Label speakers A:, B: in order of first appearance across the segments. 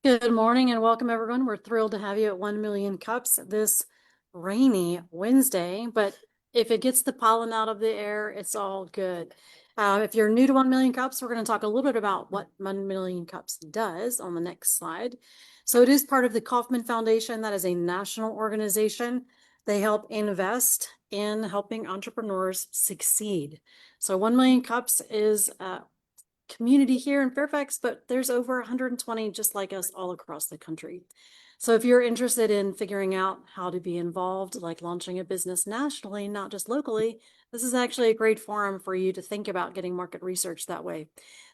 A: Good morning and welcome everyone. We're thrilled to have you at 1 Million Cups this rainy Wednesday, but if it gets the pollen out of the air, it's all good. If you're new to 1 Million Cups, we're going to talk a little bit about what 1 Million Cups does on the next slide. So it is part of the Kauffman Foundation. That is a national organization. They help invest in helping entrepreneurs succeed. So 1 Million Cups is community here in Fairfax, but there's over 120 just like us all across the country. So if you're interested in figuring out how to be involved, like launching a business nationally, not just locally, this is actually a great forum for you to think about getting market research that way.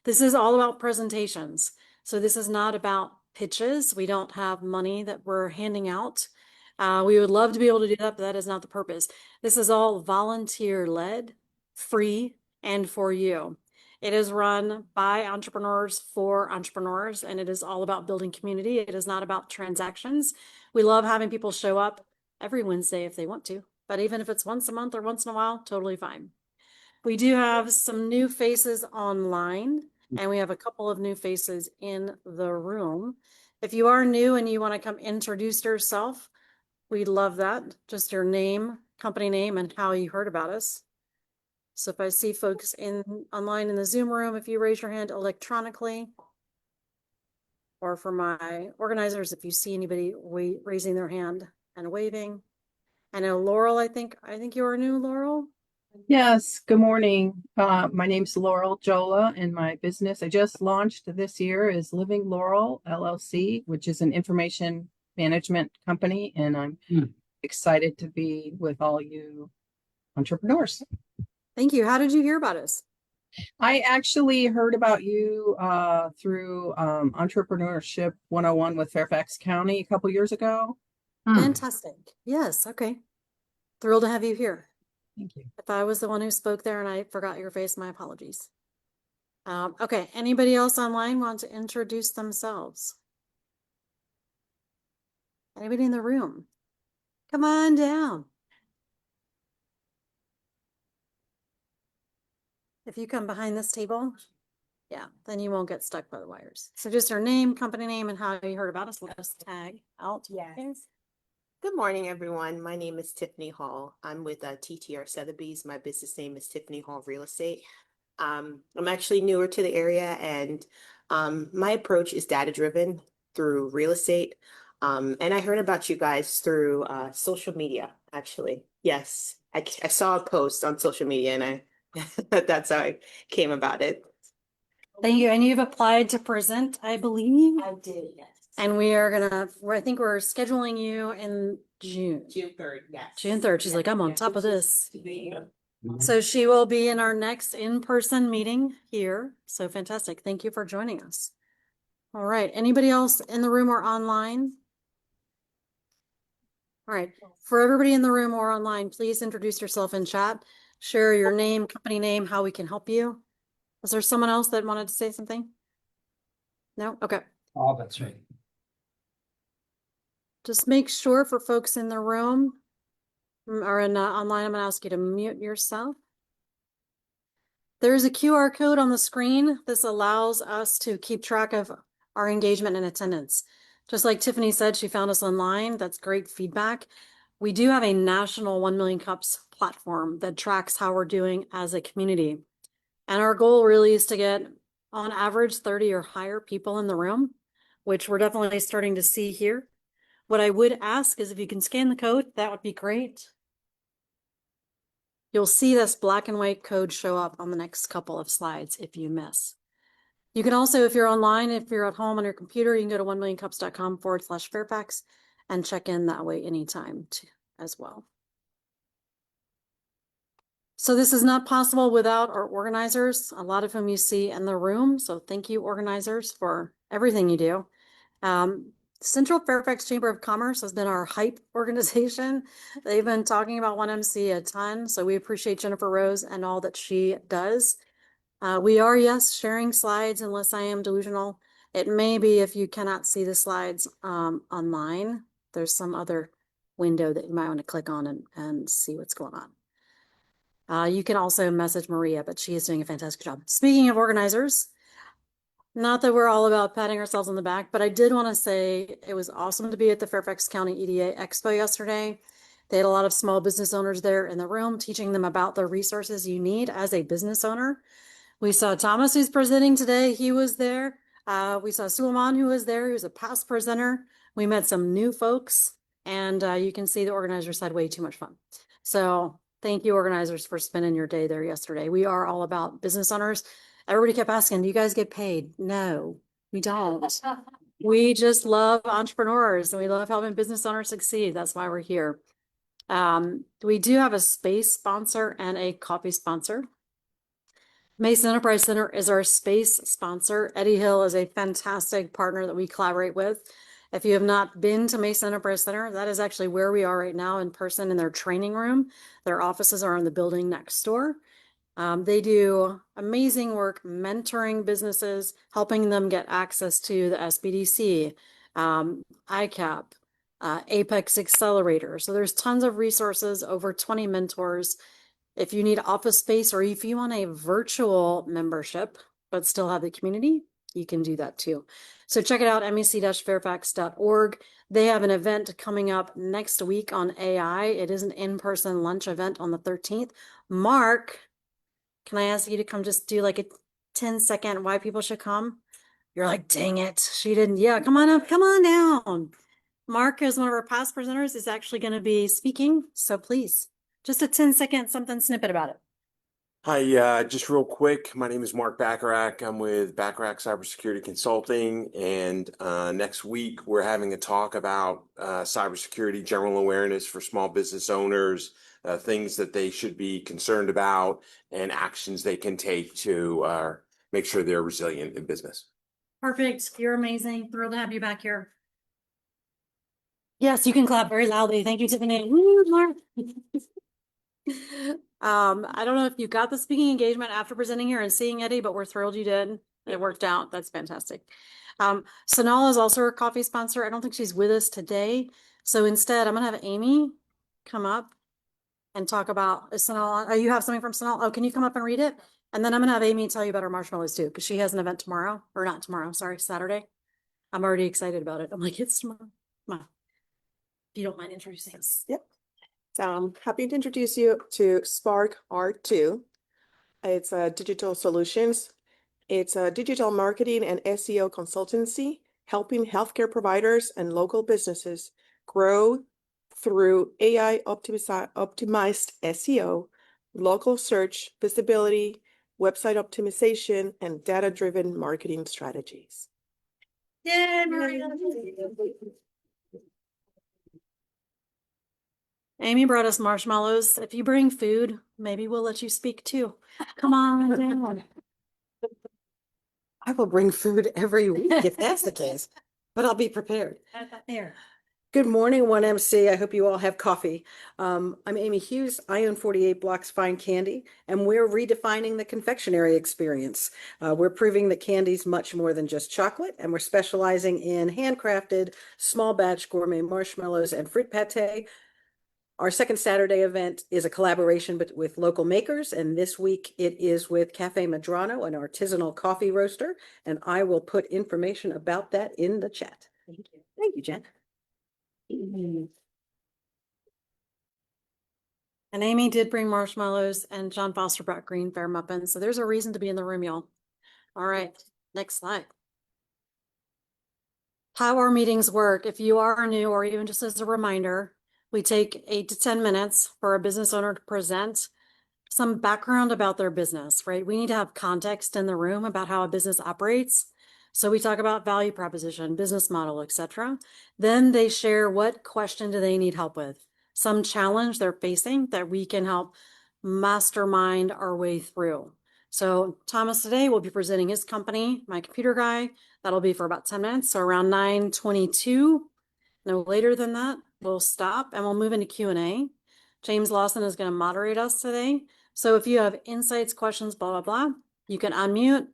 A: This is all about presentations. So this is not about pitches. We don't have money that we're handing out. We would love to be able to do that, but that is not the purpose. This is all volunteer-led, free, and for you. It is run by entrepreneurs for entrepreneurs, and it is all about building community. It is not about transactions. We love having people show up every Wednesday if they want to, but even if it's once a month or once in a while, totally fine. We do have some new faces online, and we have a couple of new faces in the room. If you are new and you want to come introduce yourself, we'd love that. Just your name, company name, and how you heard about us. So if I see folks online in the Zoom room, if you raise your hand electronically, or for my organizers, if you see anybody raising their hand and waving. I know Laurel, I think you are new, Laurel.
B: Yes, good morning. My name's Laurel Jola, and my business I just launched this year is Living Laurel LLC, which is an information management company, and I'm excited to be with all you entrepreneurs.
A: Thank you. How did you hear about us?
B: I actually heard about you through Entrepreneurship 101 with Fairfax County a couple years ago.
A: Fantastic. Yes. Okay. Thrilled to have you here.
B: Thank you.
A: If I was the one who spoke there and I forgot your face, my apologies. Okay. Anybody else online want to introduce themselves? Anybody in the room? Come on down. If you come behind this table, yeah, then you won't get stuck by the wires. So just your name, company name, and how you heard about us. We'll just tag out.
C: Yes. Good morning, everyone. My name is Tiffany Hall. I'm with TTR Sotheby's. My business name is Tiffany Hall Real Estate. I'm actually newer to the area, and my approach is data-driven through real estate. And I heard about you guys through social media, actually. Yes, I saw a post on social media, and that's how I came about it.
A: Thank you. And you've applied to present, I believe.
C: I did, yes.
A: And I think we're scheduling you in June.
C: June 3rd, yes.
A: June 3rd. She's like, I'm on top of this.
C: Yeah.
A: So she will be in our next in-person meeting here. So fantastic. Thank you for joining us. All right. Anybody else in the room or online? All right. For everybody in the room or online, please introduce yourself in chat. Share your name, company name, how we can help you. Was there someone else that wanted to say something? No? Okay.
D: Oh, that's right.
A: Just make sure for folks in the room or in online, I'm going to ask you to mute yourself. There's a QR code on the screen. This allows us to keep track of our engagement and attendance. Just like Tiffany said, she found us online. That's great feedback. We do have a national 1 Million Cups platform that tracks how we're doing as a community. And our goal really is to get on average 30 or higher people in the room, which we're definitely starting to see here. What I would ask is if you can scan the code, that would be great. You'll see this black and white code show up on the next couple of slides if you miss. You can also, if you're online, if you're at home on your computer, you can go to 1millioncups.com/Fairfax and check in that way anytime as well. So this is not possible without our organizers, a lot of whom you see in the room. So thank you, organizers, for everything you do. Central Fairfax Chamber of Commerce has been our hype organization. They've been talking about 1MC a ton, so we appreciate Jennifer Rose and all that she does. We are, yes, sharing slides unless I am delusional. It may be if you cannot see the slides online, there's some other window that you might want to click on and see what's going on. You can also message Maria, but she is doing a fantastic job. Speaking of organizers, Not that we're all about patting ourselves on the back, but I did want to say it was awesome to be at the Fairfax County EDA Expo yesterday. They had a lot of small business owners there in the room, teaching them about the resources you need as a business owner. We saw Thomas, who's presenting today. He was there. We saw Suleiman, who was there. He was a past presenter. We met some new folks, and you can see the organizers had way too much fun. So thank you, organizers, for spending your day there yesterday. We are all about business owners. Everybody kept asking, do you guys get paid? No, we don't. We just love entrepreneurs and we love helping business owners succeed. That's why we're here. We do have a space sponsor and a coffee sponsor. Mason Enterprise Center is our space sponsor. Eddie Hill is a fantastic partner that we collaborate with. If you have not been to Mason Enterprise Center, that is actually where we are right now in person in their training room. Their offices are in the building next door. They do amazing work mentoring businesses, helping them get access to the SBDC, ICAP, Apex Accelerator. So there's tons of resources, over 20 mentors. If you need office space or if you want a virtual membership, but still have the community, you can do that too. So check it out, mec-fairfax.org. They have an event coming up next week on AI. It is an in-person lunch event on the 13th. Mark, can I ask you to come just do like a 10-second why people should come? You're like, dang it, she didn't. Yeah, come on up, come on down. Mark is one of our past presenters, is actually going to be speaking. So please, just a 10-second something snippet about it.
D: Hi, just real quick. My name is Mark Bacharach. I'm with Bacharach Cybersecurity Consulting, and next week we're having a talk about cybersecurity general awareness for small business owners, things that they should be concerned about, and actions they can take to make sure they're resilient in business. Perfect.
A: You're amazing. Thrilled to have you back here. Yes, you can clap very loudly. Thank you, Tiffany. Woo, Mark. I don't know if you got the speaking engagement after presenting here and seeing Eddie, but we're thrilled you did. It worked out. That's fantastic. Sonal is also our coffee sponsor. I don't think she's with us today. So instead, I'm going to have Amy come up and talk about Sonal. Oh, you have something from Sonal? Oh, can you come up and read it? And then I'm going to have Amy tell you about our marshmallows too, because she has an event tomorrow, or not tomorrow, sorry, Saturday. I'm already excited about it. I'm like, it's tomorrow. Come on. If you don't mind introducing us.
E: Yep. So I'm happy to introduce you to Spark R2. It's a digital solutions. It's a digital marketing and SEO consultancy, helping healthcare providers and local businesses grow through AI optimized SEO, local search visibility, website optimization, and data-driven marketing strategies.
A: Yeah. Amy brought us marshmallows. If you bring food, maybe we'll let you speak too. Come on down.
F: I will bring food every week if that's the case, but I'll be prepared.
A: There.
F: Good morning, 1MC. I hope you all have coffee. I'm Amy Hughes. I own 48 Blocks Fine Candy, and we're redefining the confectionery experience. We're proving that candy's much more than just chocolate, and we're specializing in handcrafted, small batch gourmet marshmallows and fruit pate. Our second Saturday event is a collaboration with local makers, and this week it is with Cafe Medrano, an artisanal coffee roaster, and I will put information about that in the chat.
A: Thank you.
F: Thank you, Jen.
A: And Amy did bring marshmallows, and John Foster brought green bear muffins. So there's a reason to be in the room, y'all. All right, next slide. How our meetings work. If you are new, or even just as a reminder, we take 8 to 10 minutes for a business owner to present some background about their business, right? We need to have context in the room about how a business operates. So we talk about value proposition, business model, etc. Then they share what question do they need help with, some challenge they're facing that we can help mastermind our way through. So Thomas today will be presenting his company, My Computer Guy. That'll be for about 10 minutes. So around 9:22, no later than that, we'll stop and we'll move into Q&A. James Lawson is going to moderate us today. So if you have insights, questions, blah, blah, blah, you can unmute,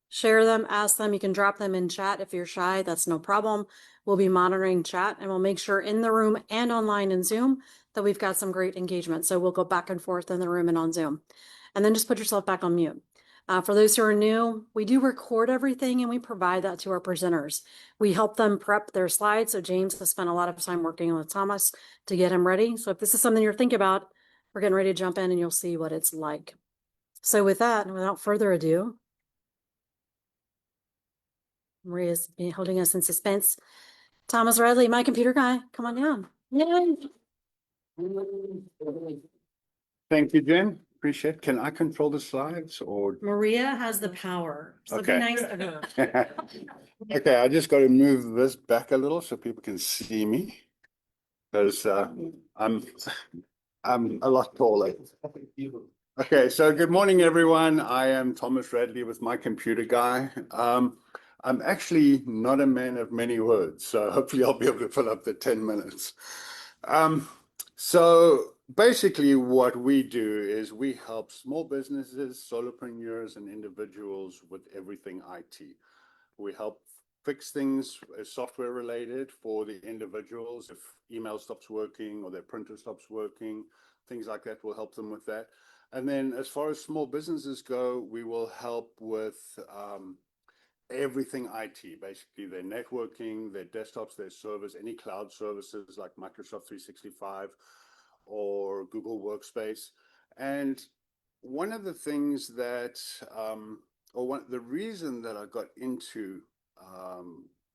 A: share them, ask them. You can drop them in chat if you're shy. That's no problem. We'll be monitoring chat, and we'll make sure in the room and online in Zoom that we've got some great engagement. So we'll go back and forth in the room and on Zoom. And then just put yourself back on mute. For those who are new, we do record everything and we provide that to our presenters. We help them prep their slides. So James has spent a lot of time working with Thomas to get him ready. So if this is something you're thinking about, we're getting ready to jump in and you'll see what it's like. So with that, and without further ado, Maria's been holding us in suspense. Thomas Radley, my computer guy, come on down. Yay.
G: Thank you, Jen. Appreciate it. Can I control the slides or?
A: Maria has the power. So be
G: Okay.
A: nice to her.
G: Okay, I just got to move this back a little so people can see me. Because I'm a lot taller. Okay, so good morning, everyone. I am Thomas Radley with My Computer Guy. I'm actually not a man of many words, so hopefully I'll be able to fill up the 10 minutes. So basically what we do is we help small businesses, solopreneurs, and individuals with everything IT. We help fix things software related for the individuals. If email stops working or their printer stops working, things like that, we'll help them with that. And then as far as small businesses go, we will help with everything IT, basically their networking, their desktops, their servers, any cloud services like Microsoft 365 or Google Workspace. And one of the things that, the reason that I got into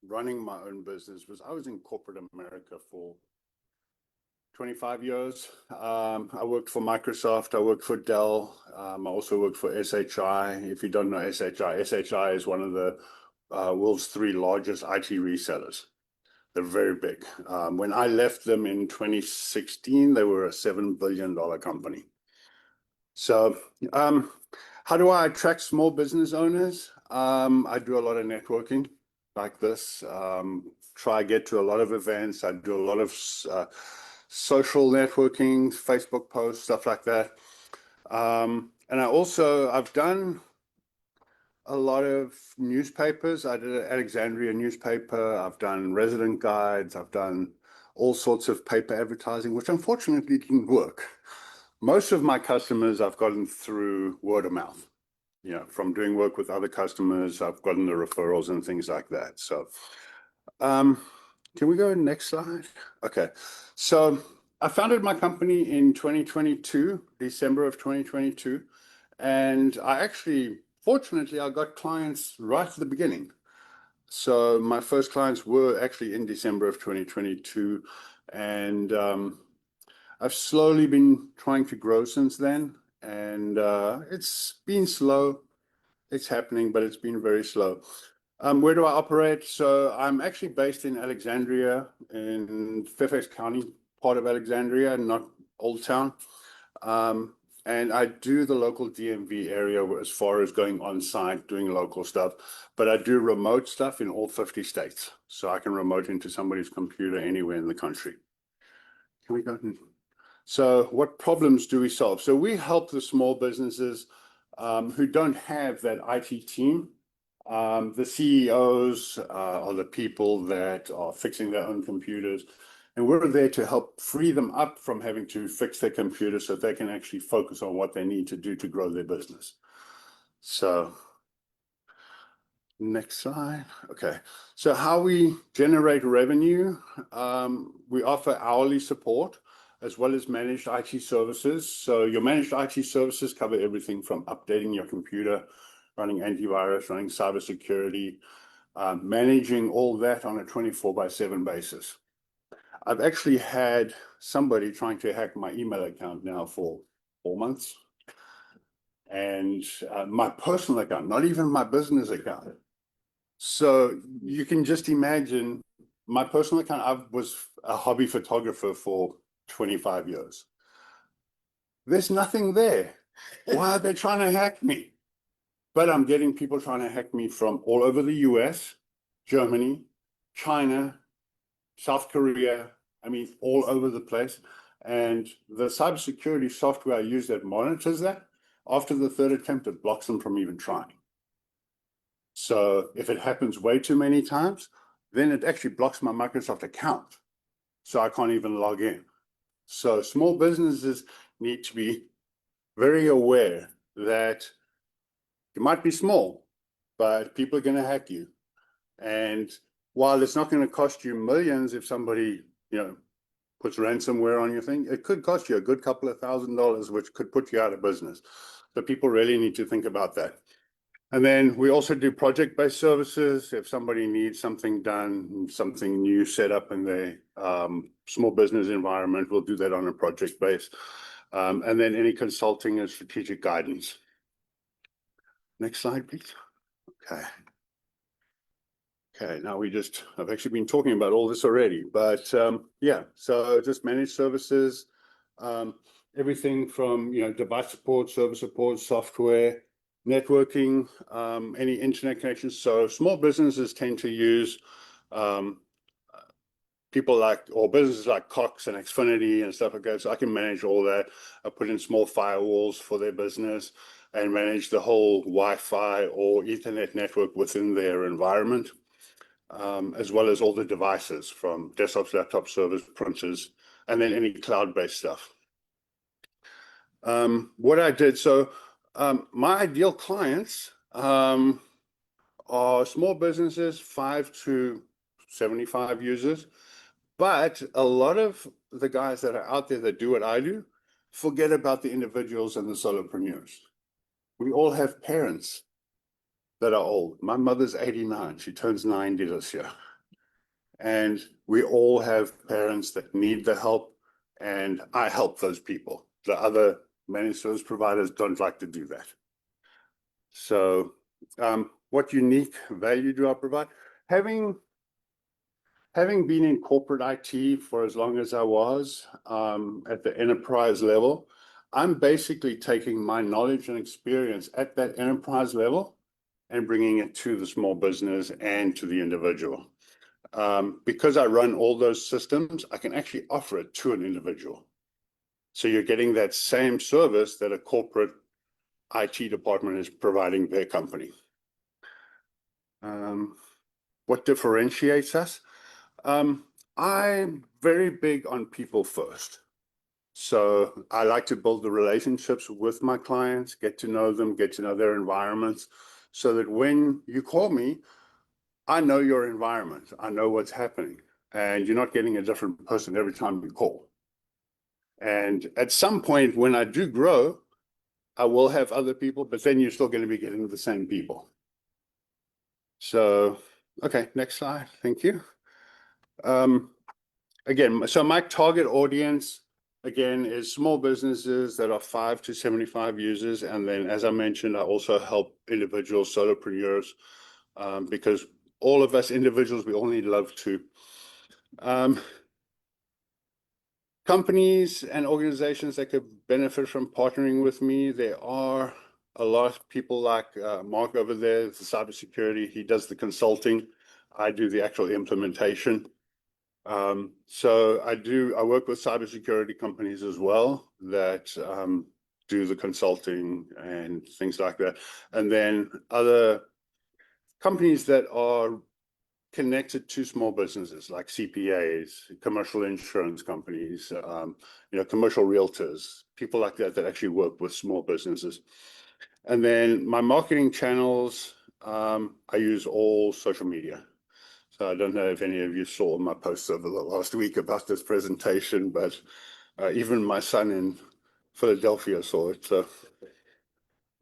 G: running my own business was I was in corporate America for 25 years. I worked for Microsoft, I worked for Dell, I also worked for SHI. If you don't know SHI, SHI is one of the world's 3 largest IT resellers. They're very big. When I left them in 2016, they were a $7 billion company. So how do I attract small business owners? I do a lot of networking like this. Try get to a lot of events. I do a lot of social networking, Facebook posts, stuff like that. And I've done a lot of newspapers. I did an Alexandria newspaper. I've done resident guides. I've done all sorts of paper advertising, which unfortunately didn't work. Most of my customers I've gotten through word of mouth. You know, from doing work with other customers, I've gotten the referrals and things like that. So, can we go next slide? Okay. So I founded my company in 2022, December of 2022. And fortunately, I got clients right at the beginning. So my first clients were actually in December of 2022. And I've slowly been trying to grow since then. And it's been slow. It's happening, but it's been very slow. Where do I operate? So I'm actually based in Alexandria, in Fairfax County, part of Alexandria, not Old Town. And I do the local DMV area as far as going on site, doing local stuff, but I do remote stuff in all 50 states. So I can remote into somebody's computer anywhere in the country. Can we go? So what problems do we solve? So we help the small businesses who don't have that IT team. The CEOs are the people that are fixing their own computers. And we're there to help free them up from having to fix their computer so they can actually focus on what they need to do to grow their business. So next slide. Okay. So how we generate revenue, we offer hourly support as well as managed IT services. So your managed IT services cover everything from updating your computer, running antivirus, running cybersecurity, managing all that on a 24/7 basis. I've actually had somebody trying to hack my email account now for 4 months. And my personal account, not even my business account. So you can just imagine my personal account. I was a hobby photographer for 25 years. There's nothing there. Why are they trying to hack me? But I'm getting people trying to hack me from all over the US, Germany, China, South Korea, I mean, all over the place. And the cybersecurity software I use that monitors that, after the 3rd attempt, it blocks them from even trying. So if it happens way too many times, then it actually blocks my Microsoft account. So I can't even log in. So small businesses need to be very aware that It might be small, but people are going to hack you. And while it's not going to cost you millions if somebody, puts ransomware on your thing, it could cost you a good couple of $1,000s, which could put you out of business. So people really need to think about that. And then we also do project-based services. If somebody needs something done, something new set up in their small business environment, we'll do that on a project base. And then any consulting and strategic guidance. Next slide, please. Okay. Okay, now I've actually been talking about all this already, but yeah, so just managed services, everything from, device support, server support, software, networking, any internet connections. So small businesses tend to use businesses like Cox and Xfinity and stuff like that. So I can manage all that. I put in small firewalls for their business and manage the whole Wi-Fi or Ethernet network within their environment, as well as all the devices from desktops, laptops, servers, printers, and then any cloud-based stuff. What I did, my ideal clients are small businesses, 5 to 75 users. But a lot of the guys that are out there that do what I do forget about the individuals and the solopreneurs. We all have parents that are old. My mother's 89. She turns 90 this year. And we all have parents that need the help, and I help those people. The other managed service providers don't like to do that. So what unique value do I provide? Having been in corporate IT for as long as I was at the enterprise level, I'm basically taking my knowledge and experience at that enterprise level and bringing it to the small business and to the individual. Because I run all those systems, I can actually offer it to an individual. So you're getting that same service that a corporate IT department is providing their company. What differentiates us? I'm very big on people first. So I like to build the relationships with my clients, get to know them, get to know their environments, so that when you call me, I know your environment, I know what's happening, and you're not getting a different person every time you call. And at some point when I do grow, I will have other people, but then you're still going to be getting the same people. So, okay, next slide. Thank you. Again, so my target audience, again, is small businesses that are 5 to 75 users. And then, as I mentioned, I also help individual solopreneurs because all of us individuals, we all need love too. Companies and organizations that could benefit from partnering with me, there are a lot of people like Mark over there, the cybersecurity. He does the consulting. I do the actual implementation. So I work with cybersecurity companies as well that do the consulting and things like that. And then other companies that are connected to small businesses like CPAs, commercial insurance companies, commercial realtors, people like that actually work with small businesses. And then my marketing channels, I use all social media. So I don't know if any of you saw my posts over the last week about this presentation, but even my son in Philadelphia saw it. So,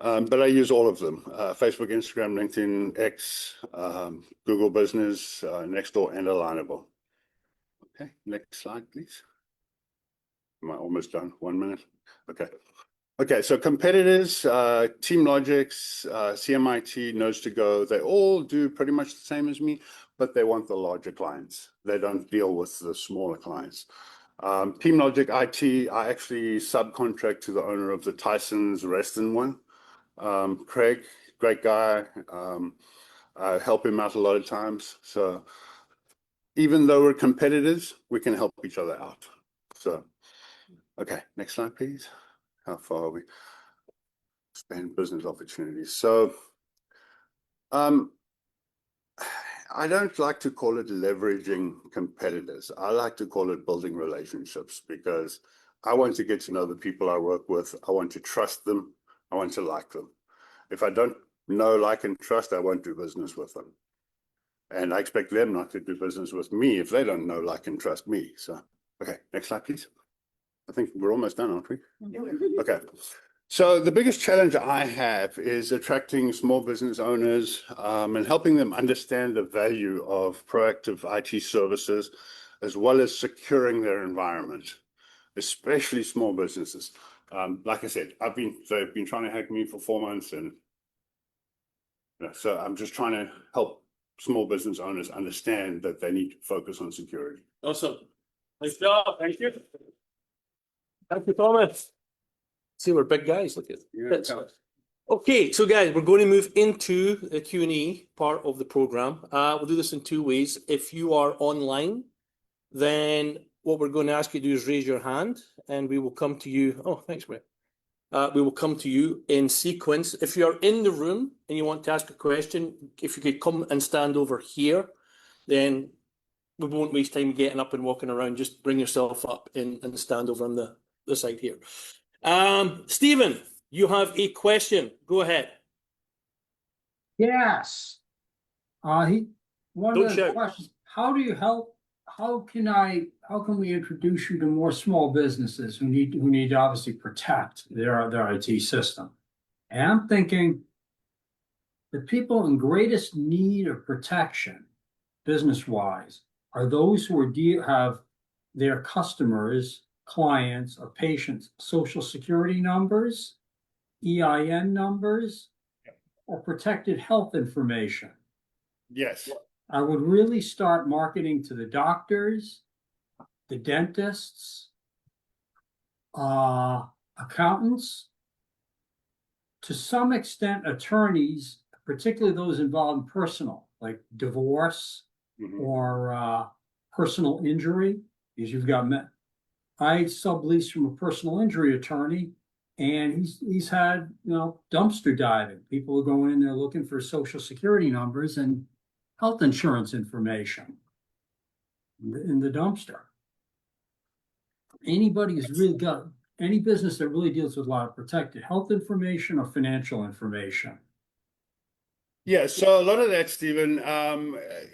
G: but I use all of them, Facebook, Instagram, LinkedIn, X, Google Business, Nextdoor, and Alignable. Okay, next slide, please. Am I almost done? 1 minute? Okay. Okay, so competitors, TeamLogix, CMIT, Nose2Go, they all do pretty much the same as me, but they want the larger clients. They don't deal with the smaller clients. TeamLogix IT, I actually subcontract to the owner of the Tyson's Reston one. Craig, great guy. I help him out a lot of times. So even though we're competitors, we can help each other out. So, okay, next slide, please. How far are we? Expand business opportunities. So, I don't like to call it leveraging competitors. I like to call it building relationships because I want to get to know the people I work with. I want to trust them. I want to like them. If I don't know, like, and trust, I won't do business with them. And I expect them not to do business with me if they don't know, like, and trust me. So, okay, next slide, please. I think we're almost done, aren't we? Okay. So the biggest challenge I have is attracting small business owners and helping them understand the value of proactive IT services, as well as securing their environment, especially small businesses. Like I said, they've been trying to hack me for 4 months, and so I'm just trying to help small business owners understand that they need to focus on security.
H: Awesome. Nice job. Thank you. Thank you, Thomas. See, we're big guys. Look at it. Okay, so guys, we're going to move into the Q&A part of the program. We'll do this in two ways. If you are online, then what we're going to ask you to do is raise your hand, and we will come to you. Oh, thanks, Brett. We will come to you in sequence. If you're in the room and you want to ask a question, if you could come and stand over here, then we won't waste time getting up and walking around. Just bring yourself up and stand over on the side here. Stephen, you have a question. Go ahead.
I: Yes. One
H: Don't
I: of the
H: shout.
I: questions, how do you help? How can we introduce you to more small businesses who need to obviously protect their IT system? And I'm thinking the people in greatest need of protection, business-wise, are those who have their customers, clients, or patients' social security numbers, EIN numbers, or protected health information.
G: Yes.
I: I would really start marketing to the doctors, the dentists, accountants, to some extent attorneys, particularly those involved in personal, like divorce or personal injury, because you've got I sublease from a personal injury attorney, and he's had, dumpster diving. People are going in there looking for social security numbers and health insurance information in the dumpster. Anybody who's really got any business that really deals with a lot of protected health information or financial information.
G: Yeah, so a lot of that, Stephen,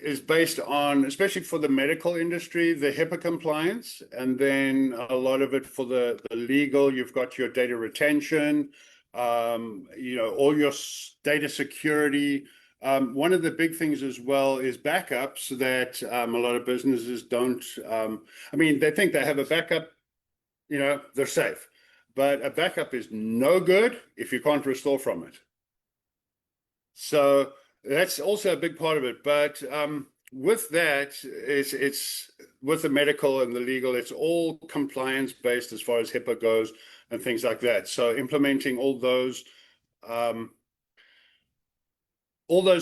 G: is based on, especially for the medical industry, the HIPAA compliance, and then a lot of it for the legal. You've got your data retention, all your data security. One of the big things as well is backups that a lot of businesses don't. They think they have a backup, they're safe, but a backup is no good if you can't restore from it. So that's also a big part of it. But with that, it's with the medical and the legal, it's all compliance based as far as HIPAA goes and things like that. So implementing all those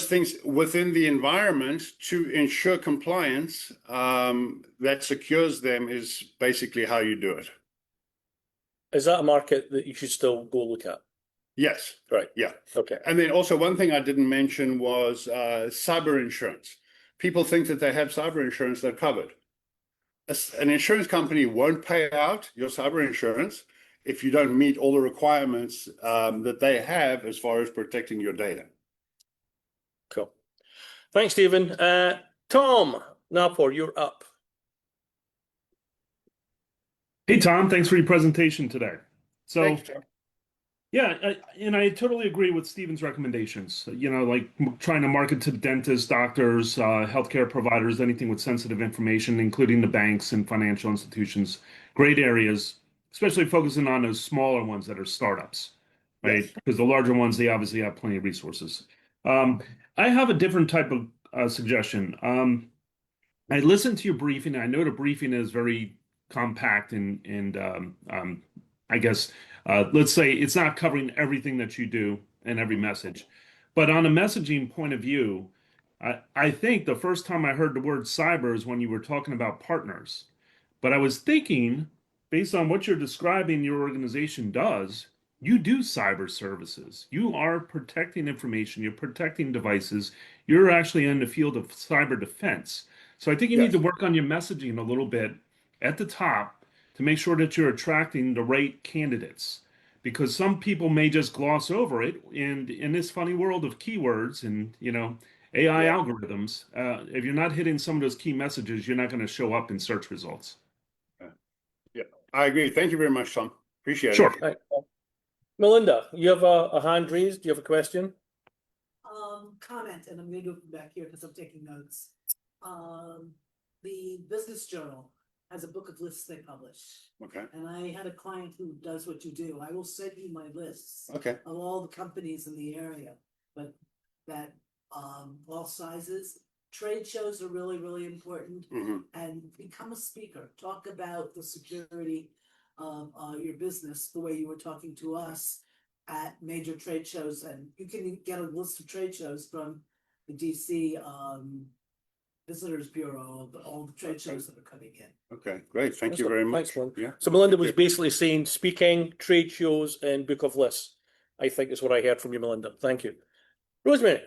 G: things within the environment to ensure compliance that secures them is basically how you do it.
H: Is that a market that you should still go look at?
G: Yes.
H: Right.
G: Yeah.
H: Okay.
G: And then also one thing I didn't mention was cyber insurance. People think that they have cyber insurance, they're covered. An insurance company won't pay out your cyber insurance if you don't meet all the requirements that they have as far as protecting your data.
H: Cool. Thanks, Stephen. Tom Napor, you're up.
J: Hey, Tom, thanks for your presentation today. So,
G: Thanks, Tom.
J: yeah, I totally agree with Stephen's recommendations. Like trying to market to dentists, doctors, healthcare providers, anything with sensitive information, including the banks and financial institutions. Great areas, especially focusing on those smaller ones that are startups, right?
G: Yes.
J: Because the larger ones, they obviously have plenty of resources. I have a different type of suggestion. I listened to your briefing. I know the briefing is very compact and I guess let's say it's not covering everything that you do and every message. But on a messaging point of view, I think the first time I heard the word cyber is when you were talking about partners. But I was thinking, based on what you're describing your organization does, you do cyber services. You are protecting information, you're protecting devices, you're actually in the field of cyber defense. So I think you need to work on your messaging a little bit at the top to make sure that you're attracting the right candidates. because some people may just gloss over it. And in this funny world of keywords and, AI algorithms, if you're not hitting some of those key messages, you're not going to show up in search results.
G: Yeah, I agree. Thank you very much, Tom. Appreciate
J: Sure.
G: it.
H: Right. Melinda, you have a hand raised. Do you have a question?
K: Comment, and I'm gonna do it from back here because I'm taking notes. The Business Journal has a book of lists they publish.
G: Okay.
K: And I had a client who does what you do. I will send you my lists
G: Okay.
K: of all the companies in the area, but that, all sizes. Trade shows are really, really important, and become a speaker. Talk about the security of your business the way you were talking to us at major trade shows, and you can get a list of trade shows from the DC Visitors Bureau of all the trade shows that are coming in.
G: Okay, great. Thank you very much.
H: Thanks, Melinda.
G: Yeah.
H: So Melinda was
G: Thank you.
H: basically saying speaking, trade shows, and book of lists. I think is what I heard from you, Melinda. Thank you. Rosemary.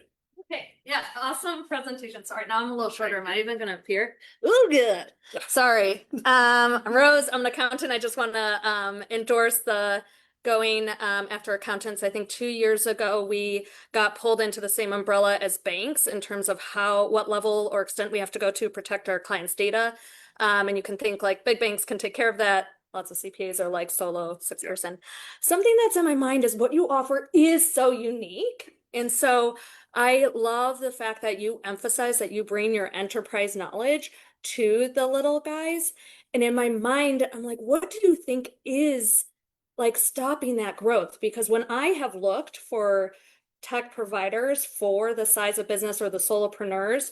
L: Okay, yeah, awesome presentation. Sorry, now I'm a little shorter. Am I even gonna appear? Oh, good. Sorry. Rose, I'm an accountant. I just wanna endorse the going after accountants. I think 2 years ago, we got pulled into the same umbrella as banks in terms of what level or extent we have to go to protect our clients' data. And you can think like big banks can take care of that. Lots of CPAs are like solo 6-person. Something that's in my mind is what you offer is so unique. And so I love the fact that you emphasize that you bring your enterprise knowledge to the little guys. And in my mind, I'm like, what do you think is like stopping that growth? Because when I have looked for tech providers for the size of business or the solopreneurs,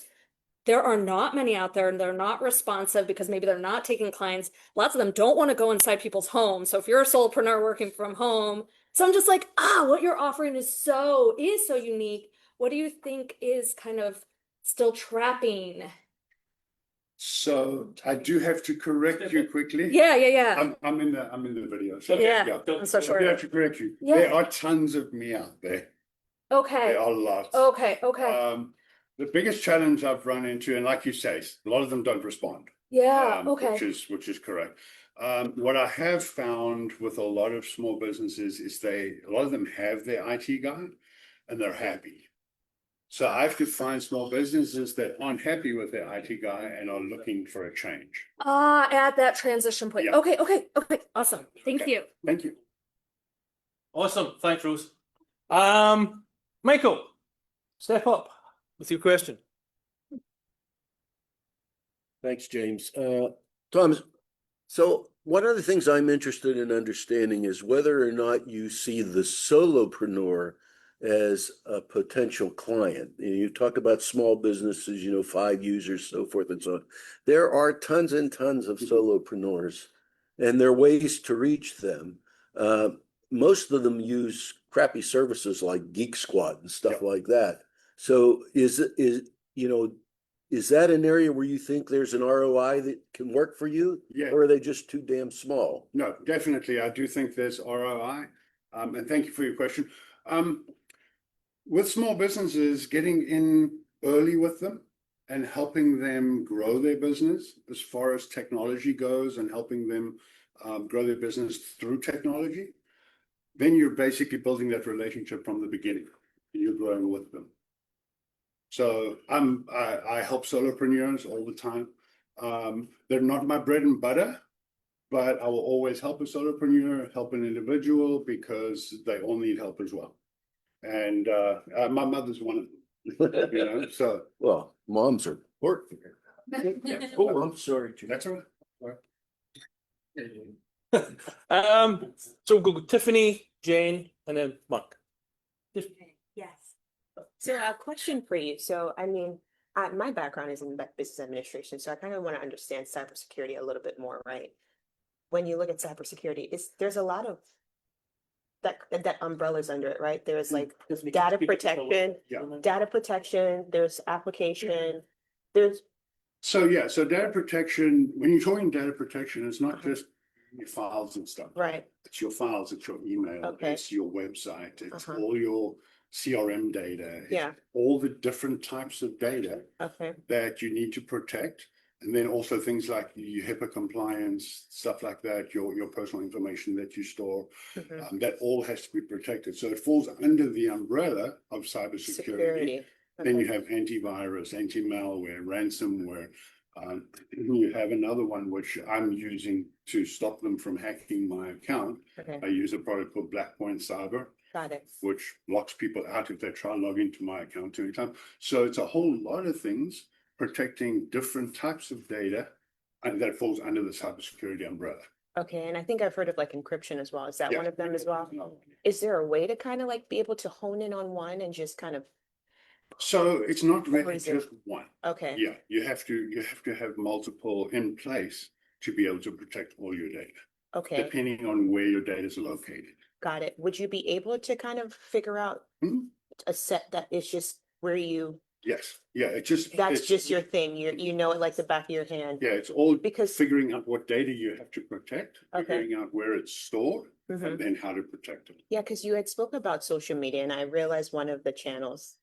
L: there are not many out there, and they're not responsive because maybe they're not taking clients. Lots of them don't want to go inside people's homes. So if you're a solopreneur working from home, so I'm just like, what you're offering is so unique. What do you think is kind of still trapping?
G: So I do have to correct you quickly.
L: Yeah.
G: I'm in the video. So
L: Yeah, I'm so
G: I
L: short.
G: do have to correct you.
L: Yeah.
G: There are tons of me out there.
L: Okay.
G: There are lots.
L: Okay.
G: The biggest challenge I've run into, and like you say, a lot of them don't respond.
L: Yeah. Okay.
G: Which is correct. What I have found with a lot of small businesses is a lot of them have their IT guy and they're happy. So I have to find small businesses that aren't happy with their IT guy and are looking for a change.
L: At that transition point.
G: Yeah.
L: Okay. Awesome. Thank you.
G: Thank you.
H: Awesome. Thanks, Rose. Michael, step up with your question.
M: Thanks, James. Thomas, so one of the things I'm interested in understanding is whether or not you see the solopreneur as a potential client. You talk about small businesses, 5 users, so forth and so on. There are tons and tons of solopreneurs, and there are ways to reach them. Most of them use crappy services like Geek Squad and stuff like that. So is that an area where you think there's an ROI that can work for you?
G: Yeah.
M: Or are they just too damn small?
G: No, definitely. I do think there's ROI. And thank you for your question. With small businesses, getting in early with them and helping them grow their business as far as technology goes and helping them grow their business through technology, then you're basically building that relationship from the beginning and you're growing with them. So I help solopreneurs all the time. They're not my bread and butter, but I will always help a solopreneur, help an individual because they all need help as well. And my mother's one of them, so.
M: Well, moms are important. Oh, I'm sorry.
G: That's all
H: right. So we'll go Tiffany, Jane, and then Mark.
C: Yes. So a question for you. So, I mean, my background is in business administration, so I kind of want to understand cybersecurity a little bit more, right? When you look at cybersecurity, there's a lot of that umbrellas under it, right? There's like data protection, there's application,
G: So data protection, when you're talking data protection, it's not just your files and stuff.
C: Right.
G: It's your files, it's your email,
C: Okay.
G: it's your website, it's all your CRM data.
C: Yeah.
G: All the different types of data
C: Okay.
G: that you need to protect. And then also things like your HIPAA compliance, stuff like that, your personal information that you store, that all has to be protected. So it falls under the umbrella of cybersecurity.
C: Security.
G: Then you have antivirus, anti-malware, ransomware. You have another one which I'm using to stop them from hacking my account.
C: Okay.
G: I use a product called Blackpoint Cyber,
C: Got it.
G: which locks people out if they try and log into my account anytime. So it's a whole lot of things protecting different types of data, and that falls under the cybersecurity umbrella.
C: Okay, and I think I've heard of like encryption as well. Is that
G: Yeah.
C: one of them as well? Is there a way to kind of like be able to hone in on one and just kind of,
G: So it's not
C: Or
G: really
C: is it-
G: just one.
C: okay,
G: Yeah, you have to have multiple in place to be able to protect all your data,
C: okay,
G: depending on where your data is located.
C: got it. Would you be able to kind of figure out
G: Mhm.
C: a set that is just where you,
G: Yes, yeah, that's
C: that's just your thing, you know it like the back of your hand?
G: yeah, it's all
C: Because,
G: figuring out what data you have to protect,
C: Okay.
G: figuring out where it's stored,
C: Mhm.
G: and then how to protect it.
C: Yeah, because you had spoken about social media and I realized one of the channels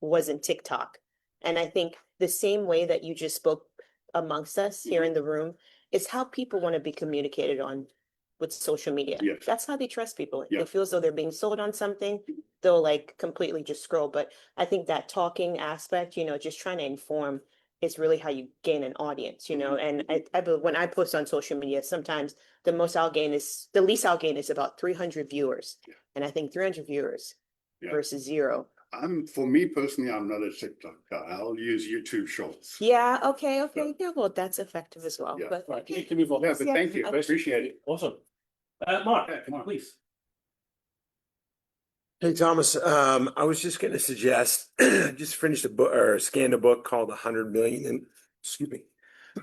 C: wasn't TikTok. And I think the same way that you just spoke amongst us here in the room is how people want to be communicated on with social media.
G: Yes.
C: That's how they trust people.
G: Yeah.
C: They feel as though they're being sold on something, they'll like completely just scroll. But I think that talking aspect, just trying to inform is really how you gain an audience, and I believe when I post on social media, sometimes the least I'll gain is about 300 viewers.
G: Yeah.
C: And I think 300 viewers
G: Yeah.
C: versus 0.
G: For me personally, I'm not a TikTok guy. I'll use YouTube Shorts.
C: Yeah, okay. Yeah, well, that's effective as well,
G: Yeah.
C: but.
H: Right, we need to move on.
G: Yeah, but
C: Yeah,
G: thank you,
C: I-
G: appreciate it.
H: Awesome. Mark,
G: Yeah, come on.
H: please.
D: Hey, Thomas, I was just going to suggest, just finished a book or scanned a book called 100 Million in, excuse me,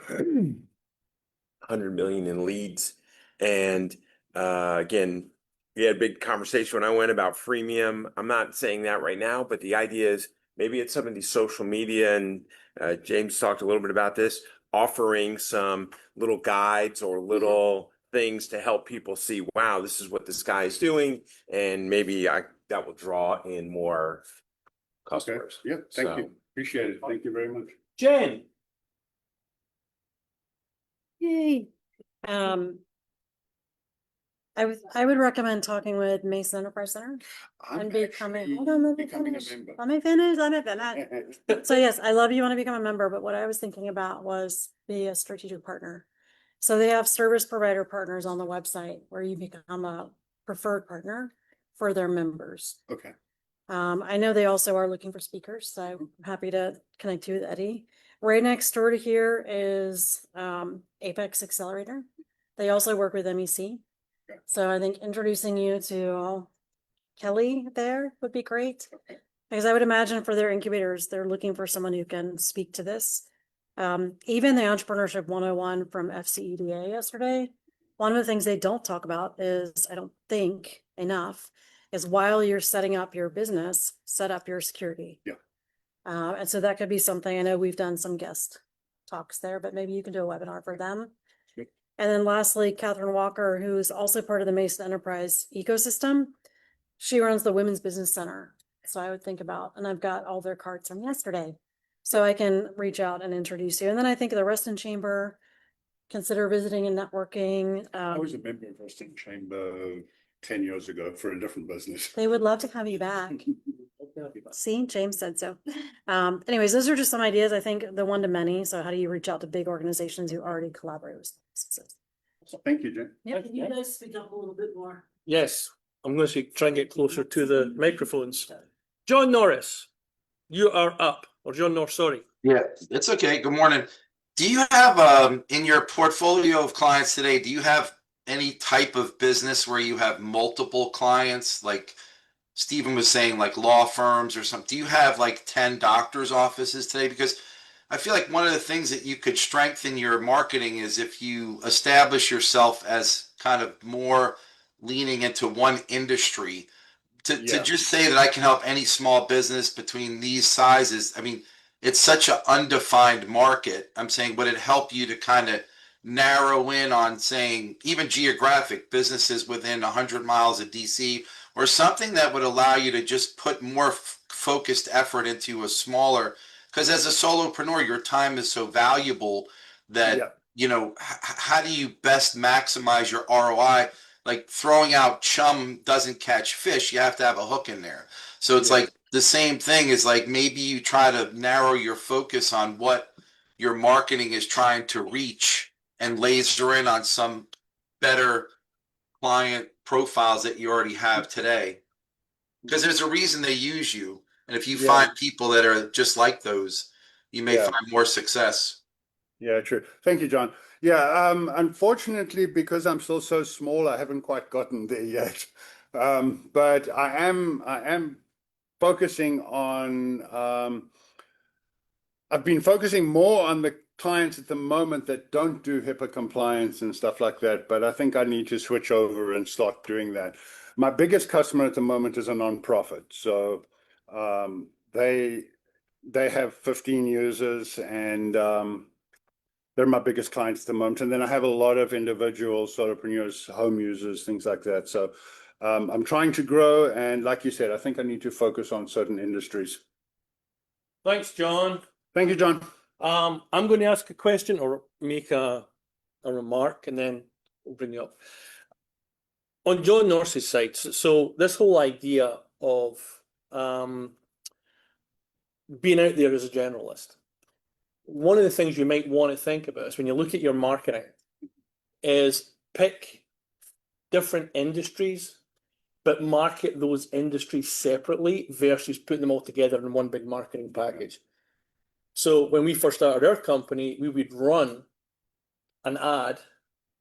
D: 100 Million in Leads. And again, we had a big conversation when I went about freemium. I'm not saying that right now, but the idea is maybe it's some of these social media, and James talked a little bit about this, offering some little guides or little things to help people see, wow, this is what this guy is doing, and maybe that will draw in more
G: Okay,
D: customers.
G: yeah, thank
D: So-
G: you, appreciate it, thank you very much.
H: Jen.
A: Yay. I would recommend talking with Mason Enterprise Center
G: I'm
A: and becoming,
G: actually
A: hold on, let me
G: becoming a
A: finish.
G: member.
A: Let me finish. So yes, I love you want to become a member, but what I was thinking about was be a strategic partner. So they have service provider partners on the website where you become a preferred partner for their members.
G: Okay,
A: I know they also are looking for speakers, so I'm happy to connect you with Eddie. Right next door to here is Apex Accelerator. They also work with MEC. So I think introducing you to Kelly there would be great. Because I would imagine for their incubators, they're looking for someone who can speak to this. Even the Entrepreneurship 101 from FCEDA yesterday, one of the things they don't talk about is, I don't think enough, is while you're setting up your business, set up your security.
G: Yeah.
A: And so that could be something, I know we've done some guest talks there, but maybe you can do a webinar for them.
G: Sure.
A: And then lastly, Catherine Walker, who's also part of the Mason Enterprise ecosystem. She runs the Women's Business Center. So I would think about, and I've got all their cards from yesterday. So I can reach out and introduce you. And then I think the Reston Chamber, consider visiting and networking.
G: I was a member of Reston Chamber 10 years ago for a different business.
A: They would love to have you back. See, James said so. Anyways, those are just some ideas. I think the one to many. So how do you reach out to big organizations who already collaborate with businesses?
G: Thank you, Jen.
A: Yep.
K: Can you guys speak up a little bit more?
H: Yes, I'm going to try and get closer to the microphones. John Norris, you are up. Or John Norris, sorry.
N: Yeah, it's okay. Good morning. Do you have in your portfolio of clients today, do you have any type of business where you have multiple clients? Like Stephen was saying, like law firms or something. Do you have like 10 doctors' offices today? Because I feel like one of the things that you could strengthen your marketing is if you establish yourself as kind of more leaning into one industry. To just say that I can help any small business between these sizes, I mean, it's such an undefined market. I'm saying, would it help you to kind of narrow in on saying even geographic businesses within 100 miles of DC or something that would allow you to just put more focused effort into a smaller Because as a solopreneur, your time is so valuable that,
G: Yeah.
N: you know, how do you best maximize your ROI? Like throwing out chum doesn't catch fish. You have to have a hook in there. So it's
G: Yeah.
N: like the same thing is like maybe you try to narrow your focus on what your marketing is trying to reach and laser in on some better client profiles that you already have today. Because there's a reason they use you. And if you
G: Yeah.
N: find people that are just like those, you may
G: Yeah.
N: find more success.
G: Yeah, true. Thank you, John. Yeah, unfortunately, because I'm still so small, I haven't quite gotten there yet. But I am focusing on, I've been focusing more on the clients at the moment that don't do HIPAA compliance and stuff like that, but I think I need to switch over and start doing that. My biggest customer at the moment is a nonprofit. So they have 15 users, and they're my biggest clients at the moment. And then I have a lot of individual solopreneurs, home users, things like that. So I'm trying to grow. And like you said, I think I need to focus on certain industries.
H: Thanks, John.
G: Thank you, John.
H: I'm going to ask a question or make a remark, and then we'll bring you up. On John Norse's side, so this whole idea of being out there as a generalist, one of the things you might want to think about is when you look at your marketing is pick different industries, but market those industries separately versus putting them all together in one big marketing package. So when we first started our company, we would run an ad,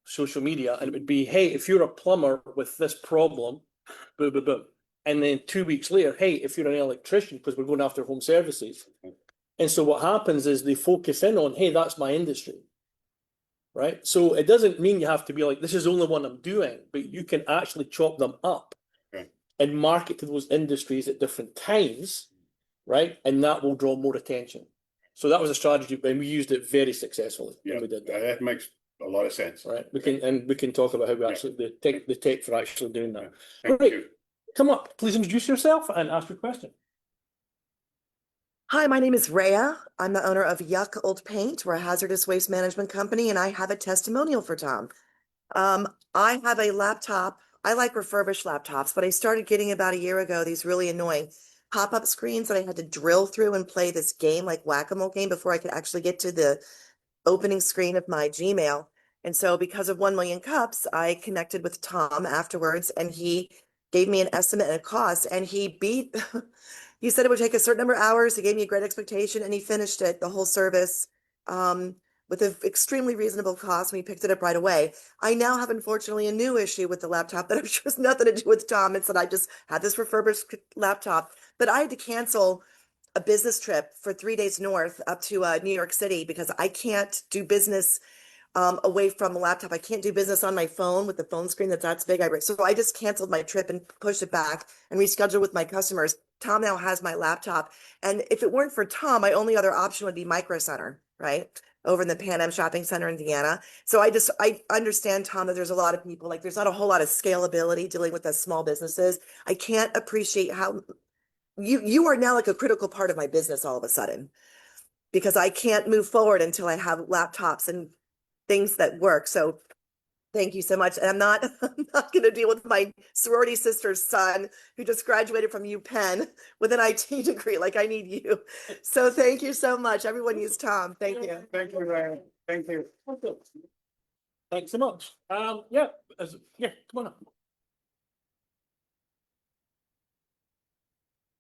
H: social media, and it would be, hey, if you're a plumber with this problem, boom, boom, boom. And then 2 weeks later, hey, if you're an electrician, because we're going after home services. And so what happens is they focus in on, hey, that's my industry, right? So it doesn't mean you have to be like, this is the only one I'm doing, but you can actually chop them up and market to those industries at different times, right? And that will draw more attention. So that was a strategy, and we used it very successfully.
G: Yeah,
H: when we did that.
G: That makes a lot of sense.
H: Right. We can talk about how we actually the tech for actually doing that.
G: Thank
H: Great.
G: you.
H: Come up, please introduce yourself and ask your question.
O: Hi, my name is Rhea. I'm the owner of Yuck Old Paint. We're a hazardous waste management company, and I have a testimonial for Tom. I have a laptop. I like refurbished laptops, but I started getting about a year ago these really annoying pop-up screens that I had to drill through and play this game like whack-a-mole game before I could actually get to the opening screen of my Gmail. And so because of 1MillionCups, I connected with Tom afterwards, and he gave me an estimate and a cost, and he beat, he said it would take a certain number of hours. He gave me a great expectation, and he finished it, the whole service, with an extremely reasonable cost. And we picked it up right away. I now have, unfortunately, a new issue with the laptop that I'm sure has nothing to do with Tom. It's that I just had this refurbished laptop, but I had to cancel a business trip for 3 days north up to New York City because I can't do business away from a laptop. I can't do business on my phone with the phone screen that's big. So I just canceled my trip and pushed it back and rescheduled with my customers. Tom now has my laptop. And if it weren't for Tom, my only other option would be Micro Center, right? Over in the Pan Am Shopping Center in Indiana. So I understand, Tom, that there's a lot of people, like there's not a whole lot of scalability dealing with the small businesses. I can't appreciate how you are now like a critical part of my business all of a sudden, because I can't move forward until I have laptops and things that work. So thank you so much. And I'm not going to deal with my sorority sister's son who just graduated from UPenn with an IT degree. Like, I need you. So thank you so much. Everyone use Tom. Thank you.
G: Thank you, Ryan. Thank you.
H: Thanks so much. Yeah, come on up.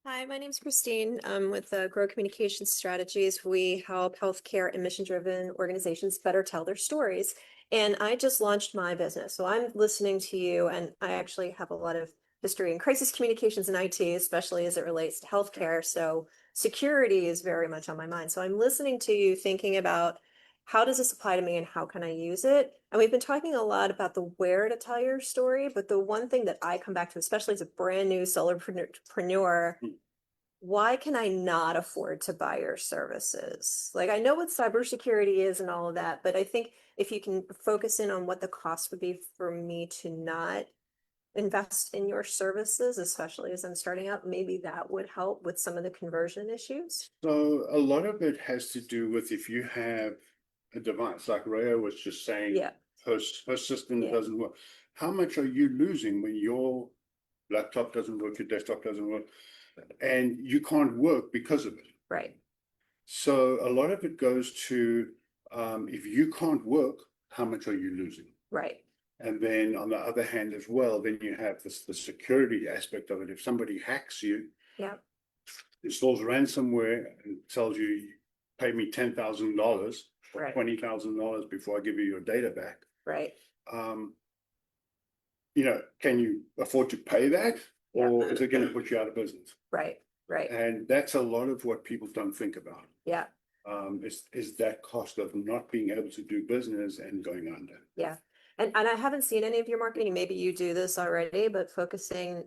P: Hi, my name is Christine. With Grow Communication Strategies. We help healthcare and mission-driven organizations better tell their stories. And I just launched my business. So I'm listening to you, and I actually have a lot of history in crisis communications and IT, especially as it relates to healthcare. So security is very much on my mind. So I'm listening to you, thinking about how does this apply to me and how can I use it? And we've been talking a lot about the where to tell your story, but the one thing that I come back to, especially as a brand new solopreneur, why can I not afford to buy your services? Like, I know what cybersecurity is and all of that, but I think if you can focus in on what the cost would be for me to not invest in your services, especially as I'm starting out, maybe that would help with some of the conversion issues.
G: So a lot of it has to do with if you have a device, like Rhea was just saying,
P: Yeah.
G: her system
P: Yeah.
G: doesn't work. How much are you losing when your laptop doesn't work, your desktop doesn't work, and you can't work because of it?
P: Right.
G: So a lot of it goes to, if you can't work, how much are you losing?
P: Right.
G: And then on the other hand as well, then you have the security aspect of it. If somebody hacks you,
P: Yeah.
G: installs ransomware and tells you, pay me $10,000,
P: Right.
G: $20,000 before I give you your data back.
P: Right.
G: Can you afford to pay that, or is it going to put you out of business?
P: Right. Right.
G: And that's a lot of what people don't think about.
P: Yeah.
G: Is that cost of not being able to do business and going under.
P: Yeah. And I haven't seen any of your marketing. Maybe you do this already, but focusing,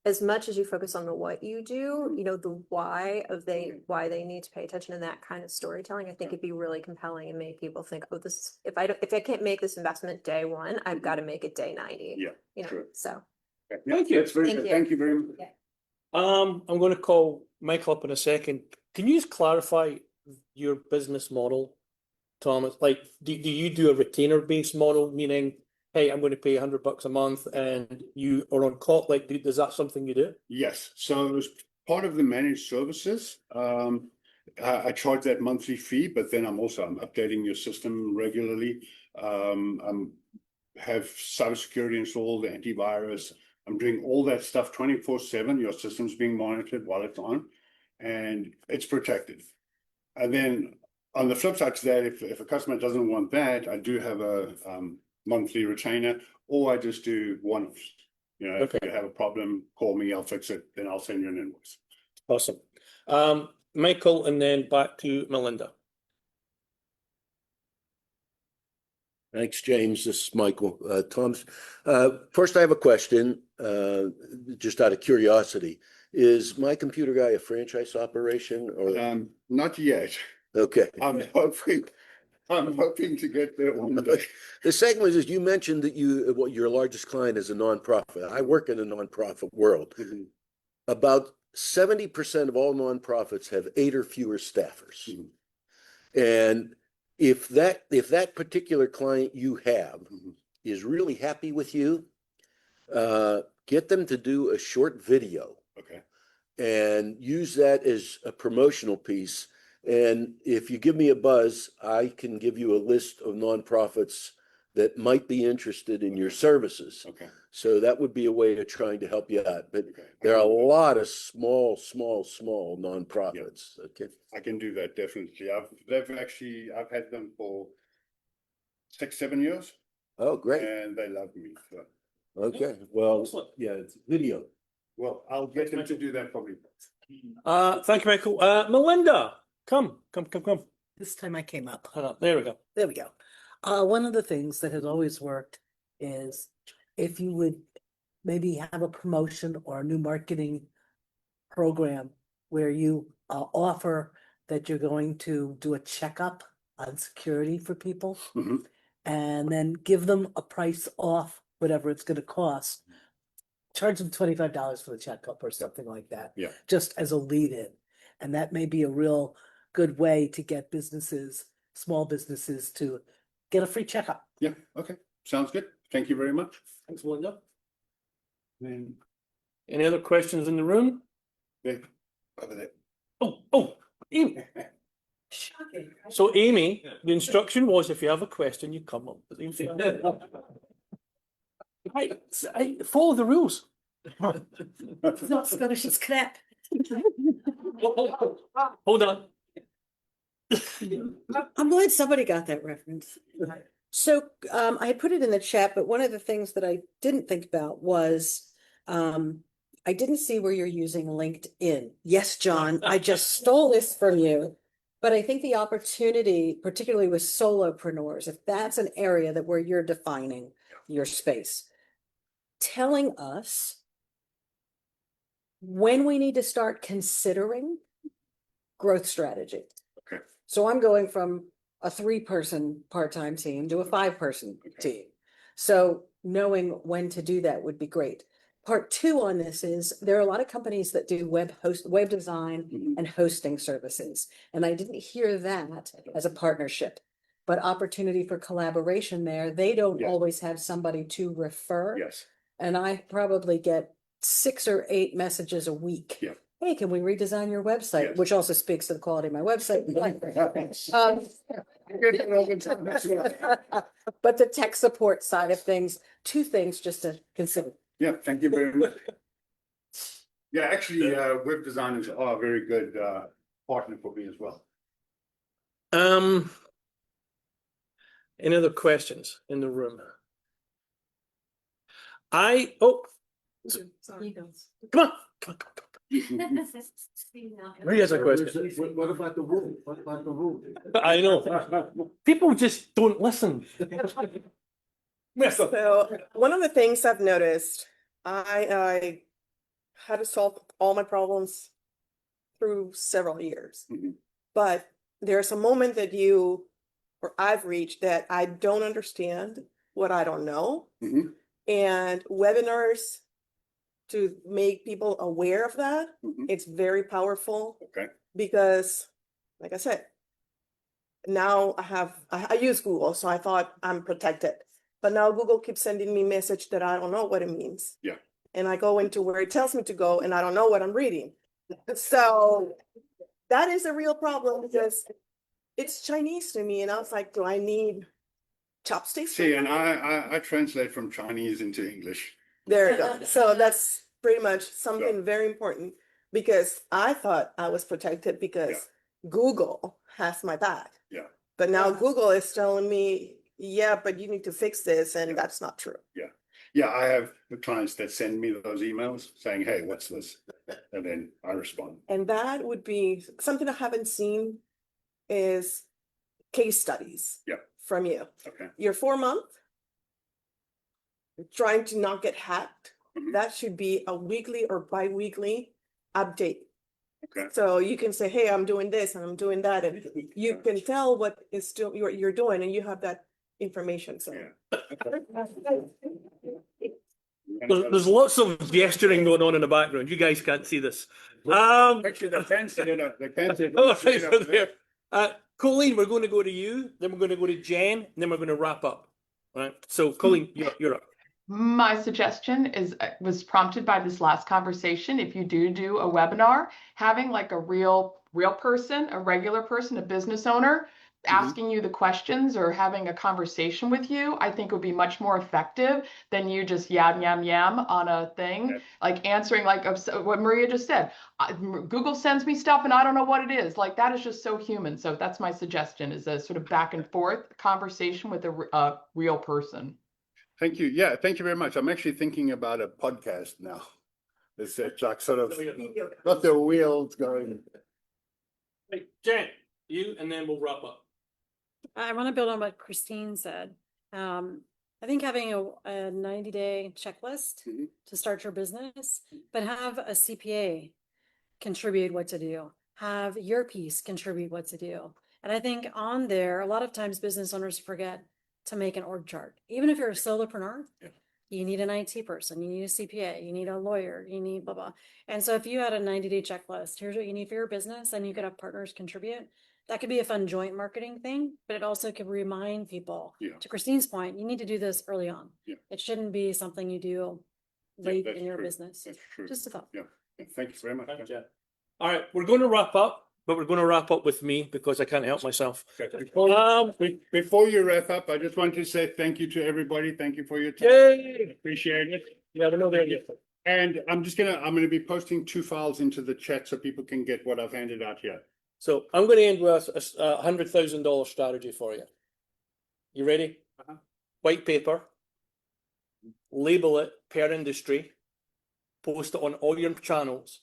P: as much as you focus on the what you do, the why they need to pay attention, and that kind of storytelling, I think it'd be really compelling and make people think, oh, this, if I can't make this investment day one, I've got to make it day 90.
G: Yeah. Sure.
P: So.
G: Thank you. That's very
P: Thank
G: good.
P: you.
G: Thank you very much.
P: Yeah.
H: I'm going to call Michael up in a second. Can you just clarify your business model, Thomas? Like, do you do a retainer-based model, meaning, hey, I'm going to pay $100 a month and you are on call? Like, is that something you do?
G: Yes. So as part of the managed services, I charge that monthly fee, but then I'm updating your system regularly. Have cybersecurity installed, antivirus. I'm doing all that stuff 24/7. Your system's being monitored while it's on, and it's protected. And then on the flip side to that, if a customer doesn't want that, I do have a monthly retainer, or I just do one-offs. If you have a problem, call me, I'll fix it, then I'll send you an invoice.
H: Awesome. Michael, and then back to Melinda.
M: Thanks, James. This is Michael. Thomas, first I have a question, just out of curiosity. Is My Computer Guy a franchise operation or?
G: Not yet.
M: Okay.
G: I'm hoping to get there one day.
M: The second one is you mentioned that your largest client is a nonprofit. I work in a nonprofit world.
G: Mm-hmm.
M: About 70% of all nonprofits have 8 or fewer staffers.
G: Mm-hmm.
M: And if that particular client you have
G: Mm-hmm.
M: is really happy with you, get them to do a short video.
G: Okay.
M: And use that as a promotional piece. And if you give me a buzz, I can give you a list of nonprofits that might be interested in your services.
G: Okay.
M: So that would be a way of trying to help you out. But there are a lot of small nonprofits. Okay.
G: I can do that, definitely. I've had them for 6-7 years.
M: Oh, great.
G: And they love me. So.
M: Okay. Well, yeah, it's video.
G: Well, I'll get them to do that probably.
H: Thank you, Michael. Melinda, come.
K: This time I came up.
H: There we go.
K: There we go. One of the things that has always worked is if you would maybe have a promotion or a new marketing program where you offer that you're going to do a checkup on security for people,
G: Mm-hmm.
K: and then give them a price off whatever it's going to cost. Charge them $25 for the checkup or something like that.
G: Yeah.
K: Just as a lead in. And that may be a real good way to get small businesses to get a free checkup.
G: Yeah. Okay. Sounds good. Thank you very much.
H: Thanks, Melinda.
G: Then
H: Any other questions in the room?
G: over there.
H: Oh, Amy.
K: Shocking.
H: So, Amy, the instruction was if you have a question, you come up with the I follow the rules.
K: It's not Scottish, it's crap.
H: Hold on.
F: I'm glad somebody got that reference. So I had put it in the chat, but one of the things that I didn't think about was I didn't see where you're using LinkedIn. Yes, John, I just stole this from you. But I think the opportunity, particularly with solopreneurs, if that's an area that where you're defining your space, telling us when we need to start considering growth strategy.
G: Okay.
F: So I'm going from a 3-person part-time team to a 5-person team. So knowing when to do that would be great. Part two on this is there are a lot of companies that do web design and hosting services. And I didn't hear that as a partnership, but opportunity for collaboration there. They don't always have somebody to refer.
G: Yes.
F: And I probably get 6 or 8 messages a week.
G: Yeah.
F: Hey, can we redesign your website?
G: Yes.
F: Which also speaks to the quality of my website. But the tech support side of things, 2 things just to consider.
G: Yeah, thank you very much. Yeah, actually, web designers are a very good partner for me as well.
H: Any other questions in the room? Come on. Maria has a question.
M: What about the rule? What about the rule?
H: I know. People just don't listen.
E: So one of the things I've noticed, I had to solve all my problems through several years. But there's a moment that I've reached that I don't understand what I don't know. And webinars to make people aware of that, it's very powerful.
G: Okay.
E: Because, like I said, now I use Google, so I thought I'm protected. But now Google keeps sending me message that I don't know what it means.
G: Yeah.
E: And I go into where it tells me to go and I don't know what I'm reading. So that is a real problem because it's Chinese to me. And I was like, do I need chopsticks?
G: See, and I translate from Chinese into English.
E: There you go. So that's pretty much something very important because I thought I was protected because Google has my back.
G: Yeah.
E: But now Google is telling me, yeah, but you need to fix this. And that's not true.
G: Yeah. Yeah, I have the clients that send me those emails saying, hey, what's this? And then I respond.
E: And that would be something I haven't seen is case studies from you.
G: Okay.
E: Your 4-month, trying to not get hacked. That should be a weekly or bi-weekly update.
G: Okay.
E: So you can say, hey, I'm doing this and I'm doing that. And you can tell what is still you're doing and you have that information. So
H: There's lots of gesturing going on in the background. You guys can't see this.
G: Actually, they can see it. They can see it.
H: Oh, right over there. Colleen, we're going to go to you, then we're going to go to Jen, and then we're going to wrap up. All right. So, Colleen, you're up.
Q: My suggestion was prompted by this last conversation. If you do a webinar, having like a real person, a regular person, a business owner, asking you the questions or having a conversation with you, I think would be much more effective than you just yam on a thing, like answering like what Maria just said. Google sends me stuff and I don't know what it is. Like that is just so human. So that's my suggestion, is a sort of back and forth conversation with a real person.
G: Thank you. Yeah, thank you very much. I'm actually thinking about a podcast now. It's like sort of got the wheels going.
H: Hey, Jen, you, and then we'll wrap up.
A: I want to build on what Christine said. I think having a 90-day checklist to start your business, but have a CPA contribute what to do. Have your piece contribute what to do. And I think on there, a lot of times business owners forget to make an org chart. Even if you're a solopreneur, you need an IT person, you need a CPA, you need a lawyer, you need blah, blah. And so if you had a 90-day checklist, here's what you need for your business, and you could have partners contribute. That could be a fun joint marketing thing, but it also could remind people, to Christine's point, you need to do this early on. It shouldn't be something you do late in your business.
G: That's true.
A: Just a thought.
G: Yeah. Thank you very much.
H: All right, we're going to wrap up, but we're going to wrap up with me because I can't help myself.
G: Before you wrap up, I just want to say thank you to everybody. Thank you for your time.
H: Yay!
G: Appreciate it.
H: Yeah, we're not there yet.
G: And I'm gonna be posting 2 files into the chat so people can get what I've handed out here.
H: So I'm going to end with a $100,000 strategy for you. You ready? White paper, label it per industry, post it on all your channels,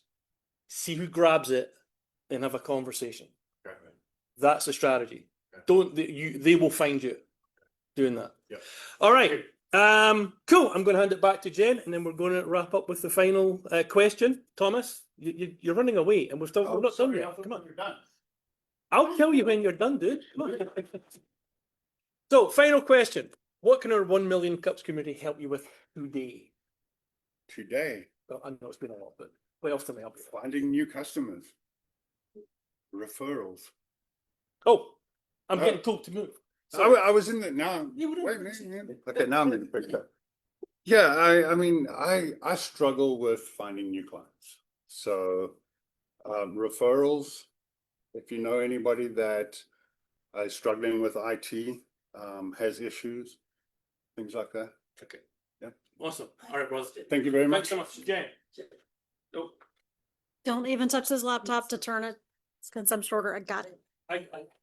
H: see who grabs it, and have a conversation. That's the strategy. They will find you doing that. All right. Cool. I'm going to hand it back to Jen, and then we're going to wrap up with the final question. Thomas, you're running away, and we're not done yet. Come on. I'll tell you when you're done, dude. Come on. So, final question. What can our 1 Million Cups community help you with today?
G: Today,
H: Well, I know it's been a lot, but what else can they help you with?
G: finding new customers, referrals.
H: Oh, I'm
G: Oh.
H: getting told to move.
G: I was in the now.
H: You were in-
G: Wait a minute. Okay, now I'm in the picture. Yeah, I mean, I struggle with finding new clients. So, referrals. If you know anybody that is struggling with IT, has issues, things like that.
H: Okay.
G: Yeah.
H: Awesome. All right, Ross.
G: Thank you very
H: Thanks
G: much.
H: so much, Jay. Nope.
A: Don't even touch this laptop to turn it. It's because I'm shorter. I got it.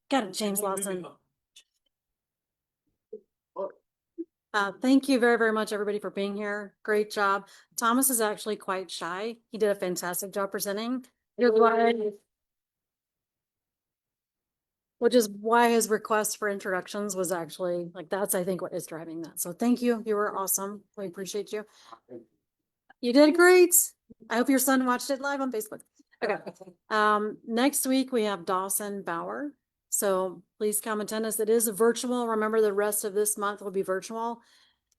A: Got it, James Lawson. Thank you very, very much, everybody, for being here. Great job. Thomas is actually quite shy. He did a fantastic job presenting. Which is why his request for introductions was actually like, that's, I think, what is driving that. So thank you. You were awesome. We appreciate you. You did great. I hope your son watched it live on Facebook. Okay. Next week we have Dawson Bauer. So please come attend us. It is virtual. Remember, the rest of this month will be virtual.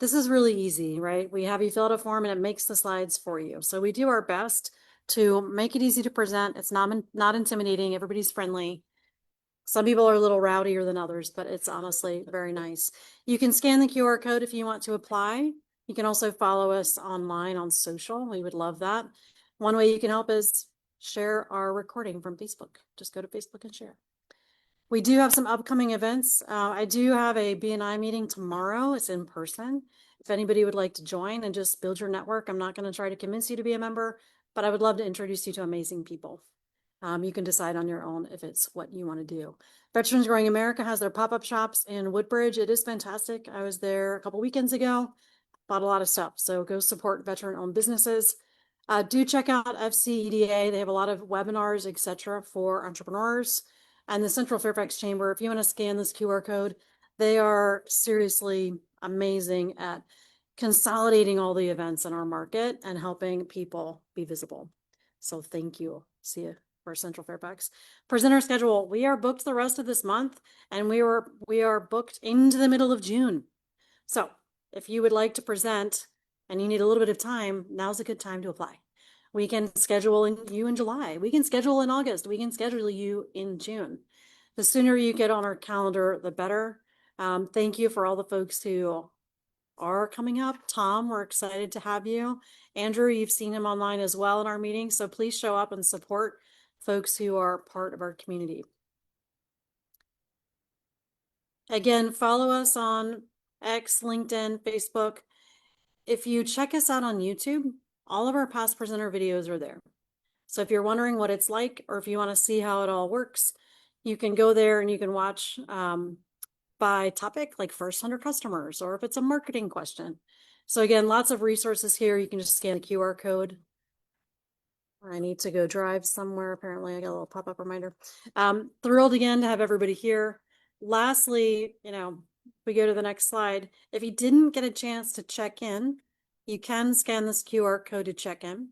A: This is really easy, right? We have you fill out a form and it makes the slides for you. So we do our best to make it easy to present. It's not intimidating. Everybody's friendly. Some people are a little rowdier than others, but it's honestly very nice. You can scan the QR code if you want to apply. You can also follow us online on social. We would love that. One way you can help is share our recording from Facebook. Just go to Facebook and share. We do have some upcoming events. I do have a BNI meeting tomorrow. It's in person. If anybody would like to join and just build your network, I'm not going to try to convince you to be a member, but I would love to introduce you to amazing people. You can decide on your own if it's what you want to do. Veterans Growing America has their pop-up shops in Woodbridge. It is fantastic. I was there a couple weekends ago, bought a lot of stuff. So go support veteran-owned businesses. Do check out FCEDA. They have a lot of webinars, etc., for entrepreneurs. And the Central Fairfax Chamber, if you want to scan this QR code, they are seriously amazing at consolidating all the events in our market and helping people be visible. So thank you. See you for Central Fairfax. Presenter schedule. We are booked the rest of this month, and we are booked into the middle of June. So if you would like to present and you need a little bit of time, now's a good time to apply. We can schedule you in July. We can schedule in August. We can schedule you in June. The sooner you get on our calendar, the better. Thank you for all the folks who are coming up. Tom, we're excited to have you. Andrew, you've seen him online as well in our meeting, so please show up and support folks who are part of our community. Again, follow us on X, LinkedIn, Facebook. If you check us out on YouTube, all of our past presenter videos are there. So if you're wondering what it's like, or if you want to see how it all works, you can go there and you can watch by topic, like first 100 customers, or if it's a marketing question. So again, lots of resources here. You can just scan the QR code. I need to go drive somewhere. Apparently I got a little pop-up reminder. Thrilled again to have everybody here. Lastly, we go to the next slide. If you didn't get a chance to check in, you can scan this QR code to check in.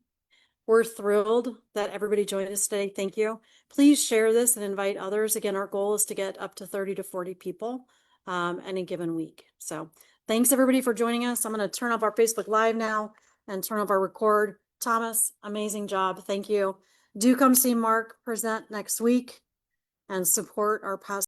A: We're thrilled that everybody joined us today. Thank you. Please share this and invite others. Again, our goal is to get up to 30 to 40 people any given week. So thanks everybody for joining us. I'm going to turn off our Facebook Live now and turn off our record. Thomas, amazing job. Thank you. Do come see Mark present next week and support our past